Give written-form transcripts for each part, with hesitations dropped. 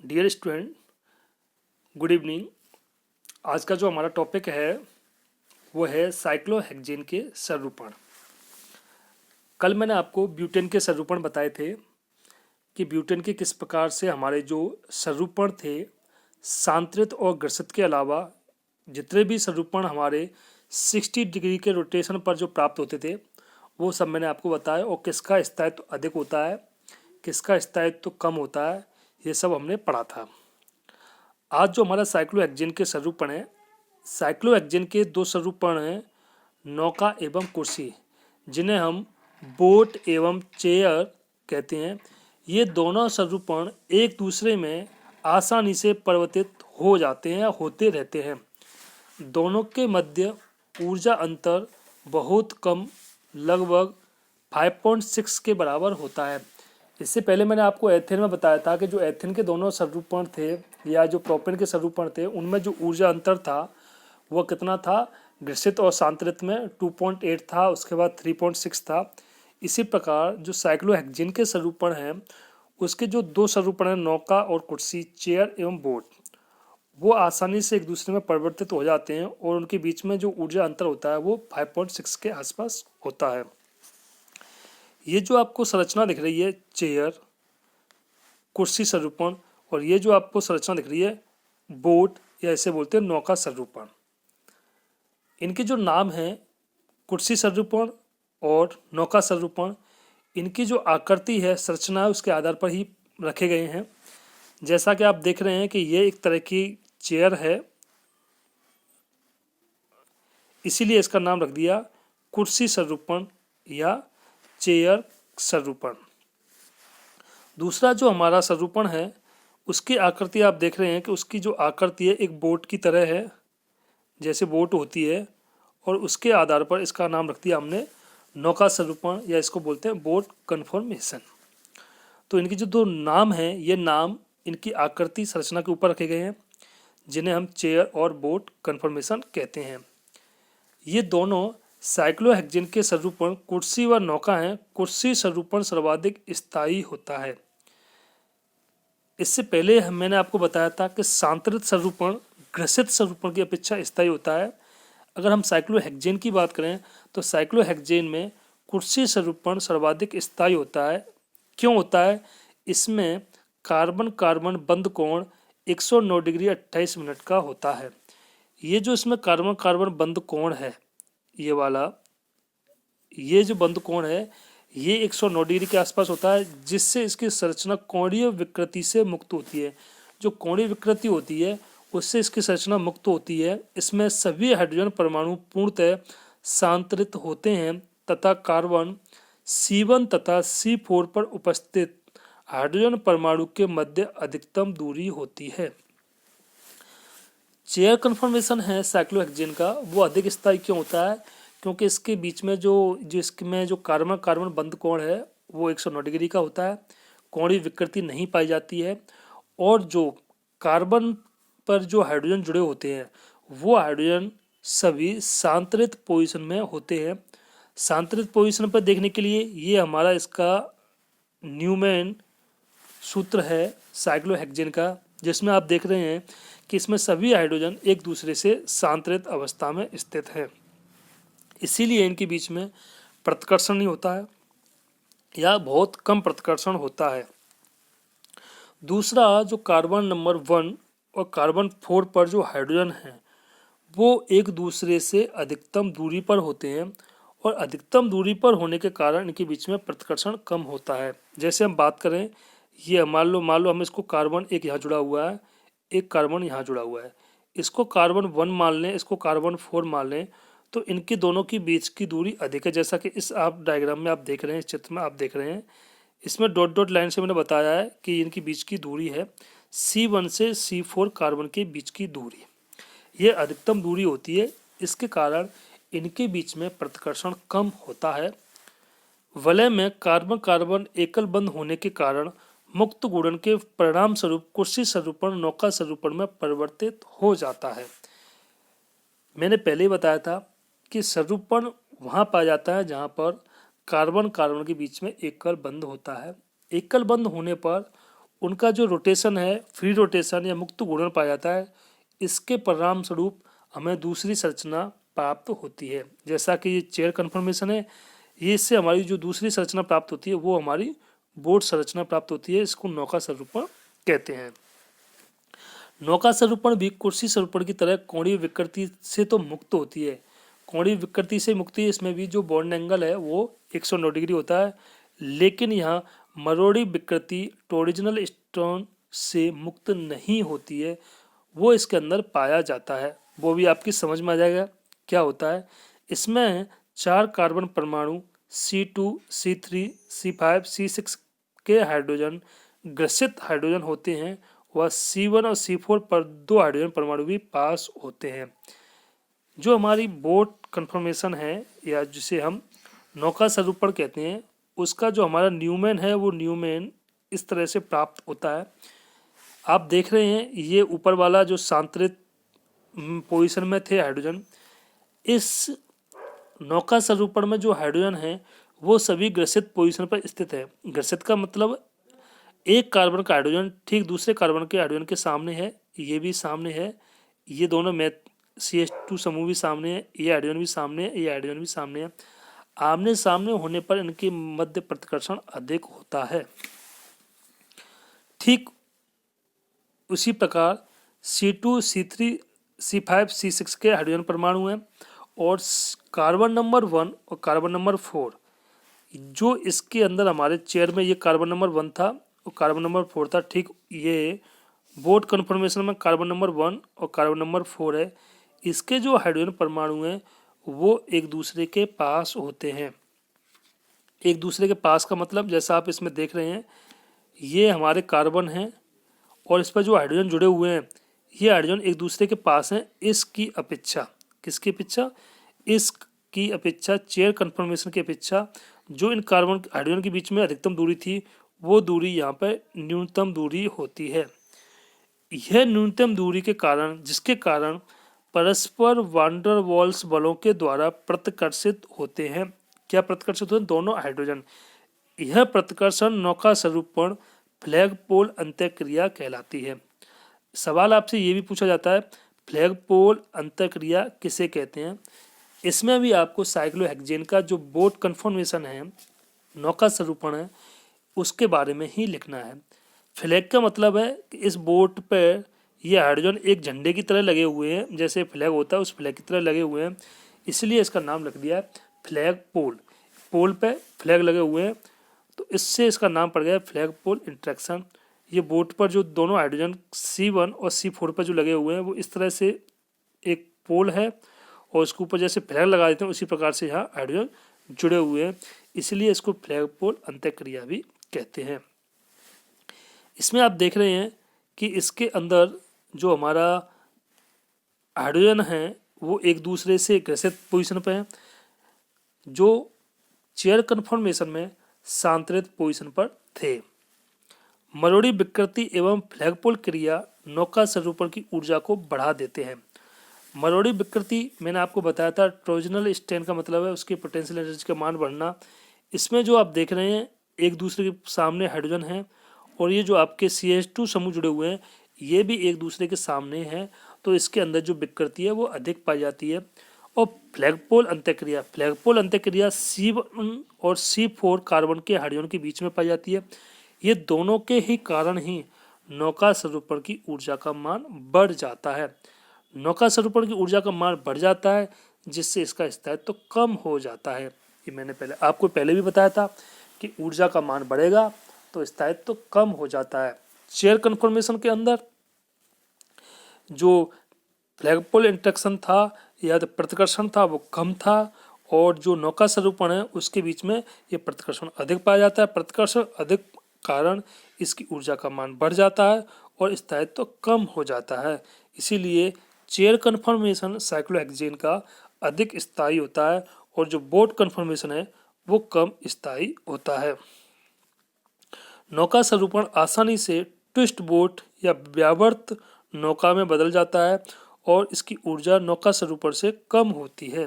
Dear student, good evening. आज का जो हमारा टॉपिक है वो है साइक्लोहेक्सेन के संरूपण। कल मैंने आपको ब्यूटेन के संरूपण बताए थे कि ब्यूटेन के किस प्रकार से हमारे जो संरूपण थे सांतरित और ग्रसित के अलावा जितने भी संरूपण हमारे 60 डिग्री के रोटेशन पर जो प्राप्त होते थे वो सब मैंने आपको बताया, और किसका स्थायित्व अधिक होता है, किसका स्थायित्व कम होता है, ये सब हमने पढ़ा था। आज जो हमारा साइक्लोहेक्सेन के संरूपण है, साइक्लोहेक्सेन के दो संरूपण हैं, नौका एवं कुर्सी, जिन्हें हम बोट एवं चेयर कहते हैं। ये दोनों संरूपण एक दूसरे में आसानी से परिवर्तित हो जाते हैं, होते रहते हैं। दोनों के मध्य ऊर्जा अंतर बहुत कम, लगभग 5.6 के बराबर होता है। इससे पहले मैंने आपको एथेन में बताया था कि जो एथेन के दोनों संरूपण थे या जो प्रोपेन के संरूपण थे उनमें जो ऊर्जा अंतर था वह कितना था, ग्रसित और सांतरित में 2.8 था, उसके बाद 3.6 था। इसी प्रकार जो साइक्लोहेक्सेन के संरूपण हैं उसके जो दो संरूपण हैं, नौका और कुर्सी, चेयर एवं बोट, वो आसानी से एक दूसरे में परिवर्तित हो जाते हैं और उनके बीच में जो ऊर्जा अंतर होता है वो 5.6 के आसपास होता है। ये जो आपको संरचना दिख रही है चेयर, कुर्सी संरूपण, और ये जो आपको संरचना दिख रही है बोट या इसे बोलते हैं नौका संरूपण, इनके जो नाम हैं कुर्सी संरूपण और नौका संरूपण, इनकी जो आकृति है, संरचना है, उसके आधार पर ही रखे गए हैं। जैसा कि आप देख रहे हैं कि ये एक तरह की चेयर है, इसीलिए इसका नाम रख दिया कुर्सी संरूपण या चेयर संरूपण। दूसरा जो हमारा संरूपण है उसकी आकृति आप देख रहे हैं कि उसकी जो आकृति है एक बोट की तरह है, जैसे बोट होती है, और उसके आधार पर इसका नाम रख दिया हमने नौका संरूपण या इसको बोलते हैं बोट कन्फॉर्मेशन। तो इनके जो दो नाम हैं ये नाम इनकी आकृति संरचना के ऊपर रखे गए हैं, जिन्हें हम चेयर और बोट कन्फॉर्मेशन कहते हैं। ये दोनों साइक्लोहेक्सेन के संरूपण कुर्सी व नौका हैं। कुर्सी संरूपण सर्वाधिक स्थायी होता है। इससे पहले मैंने आपको बताया था कि सांतरित संरूपण ग्रसित संरूपण की अपेक्षा स्थायी होता है। अगर हम साइक्लोहेक्सेन की बात करें तो साइक्लोहेक्सेन में कुर्सी संरूपण सर्वाधिक स्थायी होता है। क्यों होता है? इसमें कार्बन कार्बन बंध कोण 109 डिग्री 28 मिनट का होता है। ये जो इसमें कार्बन कार्बन बंध कोण है, ये वाला, ये जो बंध कोण है ये 109 डिग्री के आसपास होता है, जिससे इसकी संरचना कोणीय विकृति से मुक्त होती है। जो कोणीय विकृति होती है उससे इसकी संरचना मुक्त होती है। इसमें सभी हाइड्रोजन परमाणु पूर्णतः सांतरित होते हैं तथा कार्बन C1 तथा C4 पर उपस्थित हाइड्रोजन परमाणु के मध्य अधिकतम दूरी होती है। चेयर कन्फॉर्मेशन है साइक्लोहेक्सेन का, वो अधिक स्थायी क्यों होता है? क्योंकि इसके बीच में इसमें जो कार्बन कार्बन बंध कोण है वो 109 डिग्री का होता है, कोणीय विकृति नहीं पाई जाती है, और जो कार्बन पर जो हाइड्रोजन जुड़े होते हैं वो हाइड्रोजन सभी सांतरित पोजीशन में होते हैं। सांतरित पोजीशन पर देखने के लिए ये हमारा इसका न्यूमैन सूत्र है साइक्लोहेक्सेन का, जिसमें आप देख रहे हैं कि इसमें सभी हाइड्रोजन एक दूसरे से सांतरित अवस्था में स्थित है। इसीलिए इनके बीच में प्रतिकर्षण नहीं होता है या बहुत कम प्रतिकर्षण होता है। दूसरा, जो कार्बन नंबर 1 और कार्बन 4 पर जो हाइड्रोजन हैं वो एक दूसरे से अधिकतम दूरी पर होते हैं, और अधिकतम दूरी पर होने के कारण इनके बीच में प्रतिकर्षण कम होता है। जैसे हम बात करें, ये मान लो हम इसको कार्बन एक यहाँ जुड़ा हुआ है, एक कार्बन यहाँ जुड़ा हुआ है, इसको कार्बन 1 मान लें, इसको कार्बन 4 मान लें, तो इनके दोनों के बीच की दूरी अधिक है। जैसा कि इस आप डायग्राम में आप देख रहे हैं, इस चित्र में आप देख रहे हैं, इसमें डॉट डॉट लाइन से मैंने बताया है कि इनकी बीच की दूरी है C1 से C4 कार्बन के बीच की दूरी, ये अधिकतम दूरी होती है। इसके कारण इनके बीच में प्रतिकर्षण कम होता है। वलय में कार्बन कार्बन एकल बंध होने के कारण मुक्त गुणन के परिणाम स्वरूप कुर्सी संरूपण नौका संरूपण में परिवर्तित हो जाता है। मैंने पहले ही बताया था कि संरूपण वहाँ पाया जाता है जहाँ पर कार्बन कार्बन के बीच में एकल बंध होता है। एकल बंध होने पर उनका जो रोटेशन है, फ्री रोटेशन या मुक्त घूर्णन पाया जाता है, इसके परिणाम स्वरूप हमें दूसरी संरचना प्राप्त होती है। जैसा कि ये चेयर कन्फर्मेशन है, ये इससे हमारी जो दूसरी संरचना प्राप्त होती है वो हमारी बोट संरचना प्राप्त होती है। इसको नौका संरूपण कहते हैं। नौका संरूपण भी कुर्सी संरूपण की तरह कोणीय विकृति से तो मुक्त होती है। कोणीय विकृति से मुक्ति, इसमें भी जो बॉन्ड एंगल है वो 109 डिग्री होता है, लेकिन यहाँ मरोड़ी विकृति टोरिजिनल स्टोन से मुक्त नहीं होती है, वो इसके अंदर पाया जाता है। वो भी आपकी समझ में आ जाएगा क्या होता है। इसमें 4 कार्बन परमाणु C2, C3, C5, C6 के हाइड्रोजन ग्रसित हाइड्रोजन होते हैं, वह C1 और C4 पर 2 हाइड्रोजन परमाणु भी पास होते हैं। जो हमारी बोट कन्फर्मेशन है या जिसे हम नौका संरूपण कहते हैं, उसका जो हमारा न्यूमेन है वो न्यूमेन इस तरह से प्राप्त होता है। आप देख रहे हैं ये ऊपर वाला जो सांतरित पोजीशन में थे हाइड्रोजन, इस नौका संरूपण में जो हाइड्रोजन है वो सभी ग्रसित पोजीशन पर स्थित है। ग्रसित का मतलब एक कार्बन का हाइड्रोजन ठीक दूसरे कार्बन के हाइड्रोजन के सामने है, ये भी सामने है, ये दोनों में CH2 समूह भी सामने है, ये हाइड्रोजन भी सामने है, ये हाइड्रोजन भी सामने है। आमने सामने होने पर इनके मध्य प्रतिकर्षण अधिक होता है। ठीक उसी प्रकार C2, C3, C5, C6 के हाइड्रोजन परमाणु हैं और कार्बन नंबर 1 और कार्बन नंबर 4 जो इसके अंदर हमारे चेयर में ये कार्बन नंबर 1 था और कार्बन नंबर 4 था। ठीक ये बोट कन्फर्मेशन में कार्बन नंबर 1 और कार्बन नंबर 4 है। इसके जो हाइड्रोजन परमाणु हैं वो एक दूसरे के पास होते हैं। एक दूसरे के पास का मतलब जैसा आप इसमें देख रहे हैं, ये हमारे कार्बन हैं और इस पर जो हाइड्रोजन जुड़े हुए हैं ये हाइड्रोजन एक दूसरे के पास हैं। इसकी अपेक्षा, किसकी अपेक्षा? इसकी अपेक्षा चेयर कन्फर्मेशन की अपेक्षा जो इन कार्बन हाइड्रोजन के बीच में अधिकतम दूरी थी वो दूरी यहाँ पर न्यूनतम दूरी होती है। यह न्यूनतम दूरी के कारण, जिसके कारण परस्पर वांडर वॉल्स बलों के द्वारा प्रतिकर्षित होते हैं। क्या प्रतिकर्षित होते हैं? दोनों हाइड्रोजन। यह प्रतिकर्षण नौका संरूपण फ्लैगपोल अंतःक्रिया कहलाती है। सवाल आपसे ये भी पूछा जाता है फ्लैगपोल अंतःक्रिया किसे कहते हैं? इसमें भी आपको साइक्लोहेक्सेन का जो बोट कन्फर्मेशन है, नौका संरूपण है, उसके बारे में ही लिखना है। फ्लैग का मतलब है कि इस बोट पर ये हाइड्रोजन एक झंडे की तरह लगे हुए हैं, जैसे फ्लैग होता है उस फ्लैग की तरह लगे हुए हैं, इसलिए इसका नाम रख दिया फ्लैग पोल। पोल पे फ्लैग लगे हुए हैं तो इससे इसका नाम पड़ गया फ्लैग पोल इंटरेक्शन। ये बोट पर जो दोनों हाइड्रोजन C1 और C4 पर जो लगे हुए हैं वो इस तरह से एक पोल है और उसके ऊपर जैसे फ्लैग लगा देते हैं उसी प्रकार से यहाँ हाइड्रोजन जुड़े हुए हैं, इसलिए इसको फ्लैग पोल अंतःक्रिया भी कहते हैं। इसमें आप देख रहे हैं कि इसके अंदर जो हमारा हाइड्रोजन है वो एक दूसरे से ग्रसित पोजीशन पर है, जो चेयर कन्फर्मेशन में सांतरित पोजीशन पर थे। मरोड़ी विकृति एवं फ्लैगपोल क्रिया नौका संरूपण की ऊर्जा को बढ़ा देते हैं। मरोड़ी विकृति मैंने आपको बताया था, टोरिजिनल स्ट्रेन का मतलब है उसकी पोटेंशियल एनर्जी का मान बढ़ना। इसमें जो आप देख रहे हैं एक दूसरे के सामने हाइड्रोजन है और ये जो आपके CH2 समूह जुड़े हुए हैं ये भी एक दूसरे के सामने हैं, तो इसके अंदर जो विकृति है वो अधिक पाई जाती है। और फ्लैगपोल अंतःक्रिया, फ्लैगपोल अंतःक्रिया C1 और C4 कार्बन के हाइड्रोजन के बीच में पाई जाती है। ये दोनों के ही कारण ही नौका संरूपण की ऊर्जा का मान बढ़ जाता है। नौका संरूपण की ऊर्जा का मान बढ़ जाता है जिससे इसका स्थायित्व तो कम हो जाता है। ये मैंने आपको पहले भी बताया था कि ऊर्जा का मान बढ़ेगा तो स्थायित्व तो कम हो जाता है। चेयर कन्फर्मेशन के अंदर जो फ्लैगपोल इंटरेक्शन था या तो प्रतिकर्षण था वो कम था और जो नौका संरूपण है उसके बीच में ये प्रतिकर्षण अधिक पाया जाता है। प्रतिकर्षण अधिक कारण इसकी ऊर्जा का मान बढ़ जाता है और स्थायित्व तो कम हो जाता है। इसीलिए चेयर कन्फर्मेशन साइक्लोहेक्सेन का अधिक स्थायी होता है और जो बोट कन्फर्मेशन है वो कम स्थायी होता है। नौका संरूपण आसानी से ट्विस्ट बोट या व्यावर्त नौका में बदल जाता है और इसकी ऊर्जा नौका संरूपण से कम होती है।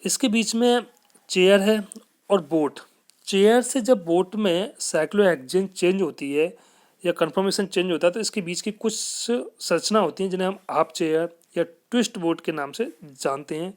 इसके बीच में चेयर है और बोट, चेयर से जब बोट में साइक्लोहेक्सेन चेंज होती है या कन्फर्मेशन चेंज होता है तो इसके बीच की कुछ संरचना होती हैं जिन्हें हम हाफ चेयर या ट्विस्ट बोट के नाम से जानते हैं।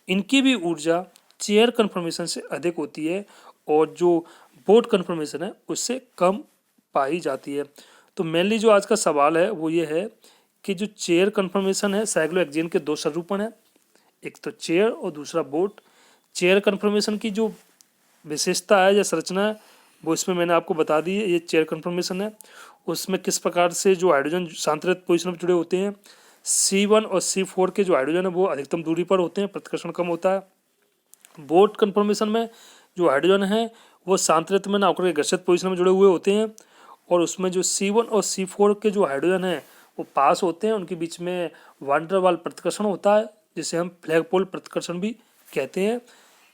इनकी भी ऊर्जा चेयर कन्फर्मेशन से अधिक होती है और जो बोट कन्फर्मेशन है उससे कम पाई जाती है। तो मेनली जो आज का सवाल है वो ये है कि जो चेयर कन्फर्मेशन है साइक्लोहेक्सेन के दो स्वरूपण है, एक तो चेयर और दूसरा बोट। चेयर कन्फर्मेशन की जो विशेषता है या संरचना है वो इसमें मैंने आपको बता दी है। ये चेयर कन्फर्मेशन है, उसमें किस प्रकार से जो हाइड्रोजन शांतरित पोजिशन पर जुड़े होते हैं। C1 और C4 के जो हाइड्रोजन है वो अधिकतम दूरी पर होते हैं, प्रतिकर्षण कम होता है। बोट कन्फर्मेशन में जो हाइड्रोजन है वो शांतरित में ना होकर के घर्षित पोजिशन में जुड़े हुए होते हैं और उसमें जो C1 और C4 के जो हाइड्रोजन है वो पास होते हैं, उनके बीच में वान डेर वाल प्रतिकर्षण होता है जिसे हम फ्लैगपोल प्रतिकर्षण भी कहते हैं।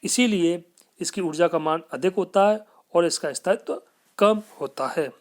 इसीलिए इसकी ऊर्जा का मान अधिक होता है और इसका स्थायित्व कम होता है।